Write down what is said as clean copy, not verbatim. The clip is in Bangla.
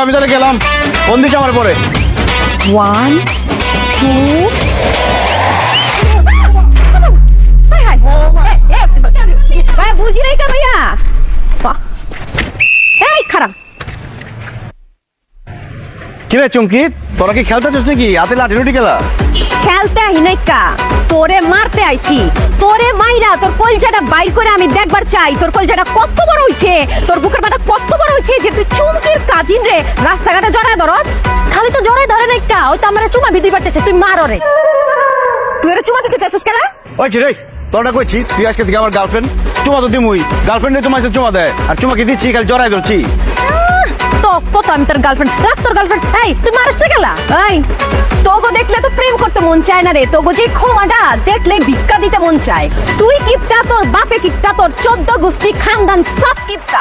আমি তাহলে গেলাম, ফোন দিস আমার পরে। 1 2 ভাই বুঝি নাই কা ভাইয়া এই খারাপ কিরে চুমকি, তোরা কি খেলতে চাস নাকি? হাতে লাঠি লুটি খেলা? খেলতে আহি নাই কা, তোরে মারতে আইছি। তোরে মাইরা তোর কলজাটা বাইর করে আমি দেখবার চাই তোর কলজাটা কত বড় হইছে, তোর বুকের বাটা কত বড় হইছে যে তুই চুমকির কাজিন রে রাস্তাঘাটে জড়ায় ধরছ। খালি তো জড়ায় ধরে নাই কা, ওই তো আমরা চুমা বিধি পারতেছে, তুই মার রে। তুই এর চুমা দিতে চাইছিস কেন? ওই কি রে, তোরা কইছি তুই আজকে থেকে আমার গার্লফ্রেন্ড, চুমা তো দিমুই। গার্লফ্রেন্ডে তোমার সাথে চুমা দেয়, আর চুমা কি দিচ্ছি খালি জড়াই ধরছি। কত আমি তোর গার্লফ্রেন্ড, রাখ তোর গার্লফ্রেন্ড। এই তুই মারিস গেলা? এই তোগো দেখলে তো প্রেম করতে মন চায় না রে, তোগো যে খোমাটা দেখলে ভিক্ষা দিতে মন চায়। তুই কিপটা, তোর বাপে কিপটা, তোর 14 গোষ্ঠী খানদান সব কিপটা।